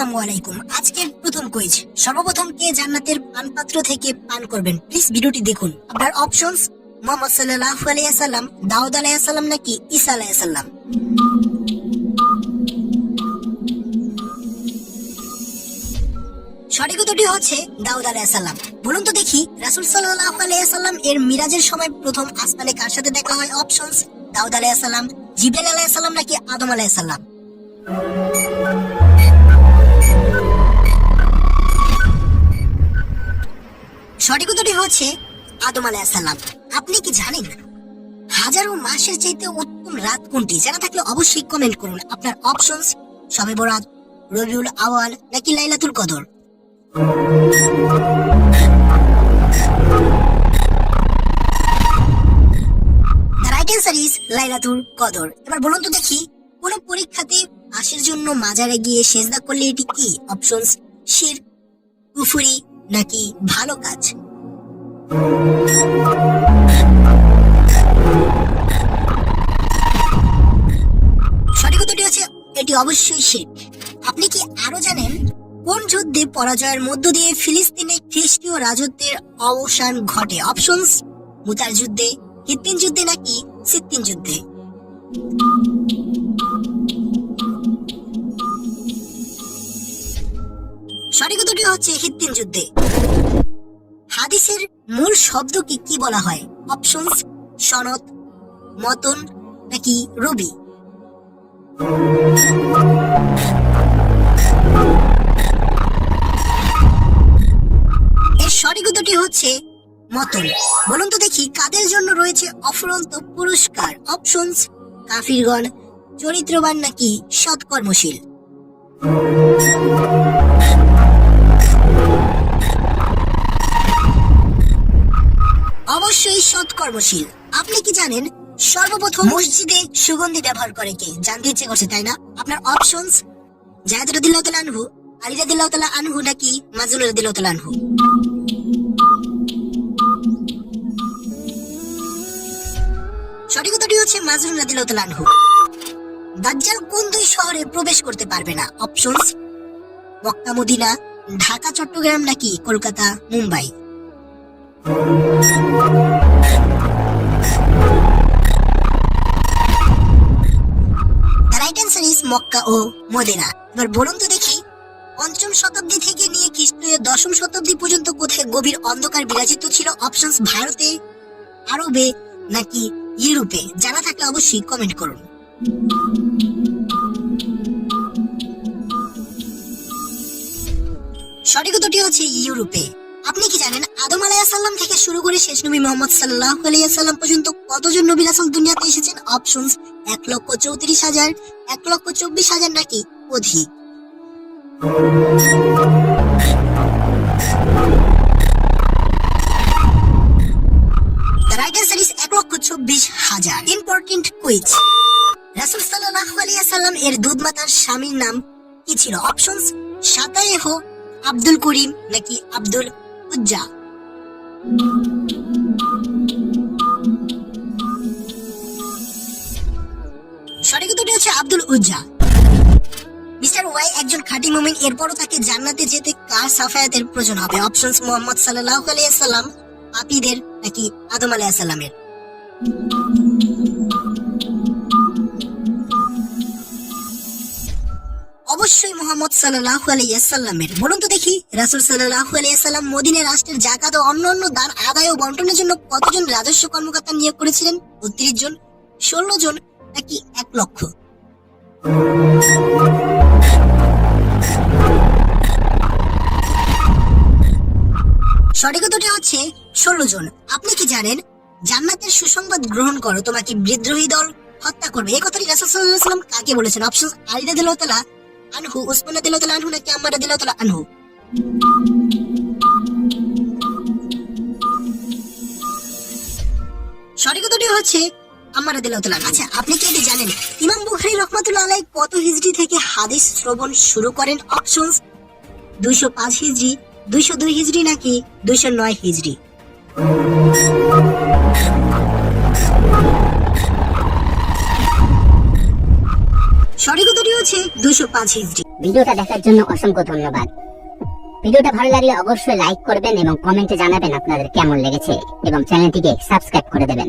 আসসালামু আলাইকুম। আজকের প্রথম কুইজ, সর্বপ্রথম কে জান্নাতের পানপাত্র থেকে পান করবেন? প্লিজ ভিডিওটি দেখুন। আপনার অপশনস: মুহাম্মদ সাল্লাল্লাহু আলাইহি ওয়াসাল্লাম, দাউদ আলাইহিস সালাম নাকি ঈসা আলাইহিস সালাম। সঠিক উত্তরটি হচ্ছে দাউদ আলাইহিস সালাম। বলুন তো দেখি, রাসূল সাল্লাল্লাহু আলাইহি ওয়াসাল্লাম এর মিরাজের সময় প্রথম আসমানে কার সাথে দেখা হয়? অপশনস: দাউদ আলাইহিস সালাম, জিবরাইল আলাইহিস সালাম নাকি আদম আলাইহিস সালাম। সঠিক উত্তরটি হচ্ছে আদম আলাইহিস সালাম। আপনি কি জানেন হাজারো মাসের চাইতে উত্তম রাত কোনটি? জানা থাকলে অবশ্যই কমেন্ট করুন। আপনার অপশনস: শবে বরাত, রবিউল আওয়াল নাকি লাইলাতুল কদর। রাইট অ্যান্সার ইজ লাইলাতুল কদর। এবার বলুন তো দেখি, কোন পরীক্ষাতে পাশের জন্য মাজারে গিয়ে সেজদা করলে এটি কি? অপশনস: শিরক, কুফরি নাকি ভালো কাজ। সঠিক উত্তরটি হচ্ছে এটি অবশ্যই শিরক। আপনি কি আরো জানেন কোন যুদ্ধে পরাজয়ের মধ্য দিয়ে ফিলিস্তিনে খ্রিস্টীয় রাজত্বের অবসান ঘটে? অপশনস: মুতার যুদ্ধে, হিত্তিন যুদ্ধে নাকি সিত্তিন যুদ্ধে। সঠিক উত্তরটি হচ্ছে হিত্তিন যুদ্ধে। হাদিসের মূল শব্দকে কি বলা হয়? অপশনস: সনদ, মতন নাকি রবি। এর সঠিক উত্তরটি হচ্ছে মতন। বলুন তো দেখি, কাদের জন্য রয়েছে অফুরন্ত পুরস্কার? অপশনস: কাফিরগণ, চরিত্রবান নাকি সৎকর্মশীল। অবশ্যই সৎকর্মশীল। আপনি কি জানেন সর্বপ্রথম মসজিদে সুগন্ধি ব্যবহার করে কে? জানতে ইচ্ছে করছে তাই না? আপনার অপশনস: জায়েদ রাদিয়াল্লাহু তাআলা আনহু, আলী রাদিয়াল্লাহু তাআলা আনহু নাকি মাজনুন রাদিয়াল্লাহু তাআলা আনহু। সঠিক উত্তরটি হচ্ছে মাজনুন রাদিয়াল্লাহু তাআলা আনহু। দাজ্জাল কোন দুই শহরে প্রবেশ করতে পারবে না? Options: Mecca Medina, Dhaka Chittagong নাকি Kolkata Mumbai. Right answer is Mecca ও মদিনা। এবার বলুন তো দেখি, পঞ্চম শতাব্দী থেকে নিয়ে খ্রিস্টীয় দশম শতাব্দী পর্যন্ত কোথায় গভীর অন্ধকার বিরাজিত ছিল? অপশনস: ভারতে, আরবে নাকি ইউরোপে। জানা থাকলে অবশ্যই কমেন্ট করুন। সঠিক উত্তরটি হচ্ছে ইউরোপে। আপনি কি জানেন আদম আলাইহিস সালাম থেকে শুরু করে শেষ নবী মুহাম্মদ সাল্লাল্লাহু আলাইহি ওয়াসাল্লাম পর্যন্ত কতজন নবী রাসূল দুনিয়াতে এসেছেন? অপশনস: 1,34,000, 1,24,000 নাকি অধিক। Right answer is 1,24,000। Important quiz, রাসূল সাল্লাল্লাহু আলাইহি ওয়াসাল্লাম এর দুধমাতার স্বামীর নাম কি ছিল? অপশনস: সাতায়েহ, আব্দুল করিম নাকি আব্দুল উজ্জা। সঠিক উত্তরটি হচ্ছে আব্দুল উজ্জা। মিস্টার ওয়াই একজন খাঁটি মুমিন, এরপরও তাকে জান্নাতে যেতে কার শাফায়াতের প্রয়োজন হবে? অপশনস: মুহাম্মদ সাল্লাল্লাহু আলাইহি ওয়াসাল্লাম, পাপীদের নাকি আদম আলাইহিস সালামের। অবশ্যই মুহাম্মদ সাল্লাল্লাহু আলাইহি ওয়াসাল্লামের। বলুন তো দেখি, রাসূল সাল্লাল্লাহু আলাইহি ওয়াসাল্লাম মদিনা রাষ্ট্রের যাকাত ও অন্যান্য দান আদায় ও বন্টনের জন্য কতজন রাজস্ব কর্মকর্তা নিয়োগ করেছিলেন? 32 জন, 16 জন নাকি 1 লক্ষ। সঠিক উত্তরটি হচ্ছে 16 জন। আপনি কি জানেন জান্নাতের সুসংবাদ গ্রহণ করো, তোমাকে বিদ্রোহী দল হত্যা করবে? এই কথাটি রাসূল সাল্লাল্লাহু আলাইহি ওয়াসাল্লাম কাকে বলেছেন? অপশন: আলী রাদিয়াল্লাহু তাআলা আনহু, উসমান রাদিয়াল্লাহু তাআলা আনহু নাকি আম্মার রাদিয়াল্লাহু তাআলা আনহু। সঠিক উত্তরটি হচ্ছে আম্মার রাদিয়াল্লাহু তাআলা। আচ্ছা, আপনি কি এটা জানেন ইমাম বুখারী রাহমাতুল্লাহ আলাইহি কত হিজরি থেকে হাদিস শ্রবণ শুরু করেন? অপশনস: 205 হিজরি, 202 হিজরি নাকি 209 হিজরি। সঠিক উত্তরটি হচ্ছে 205 হিজরি। ভিডিওটা দেখার জন্য অসংখ্য ধন্যবাদ। ভিডিওটা ভালো লাগলে অবশ্যই লাইক করবেন এবং কমেন্টে জানাবেন আপনাদের কেমন লেগেছে এবং চ্যানেলটিকে সাবস্ক্রাইব করে দেবেন।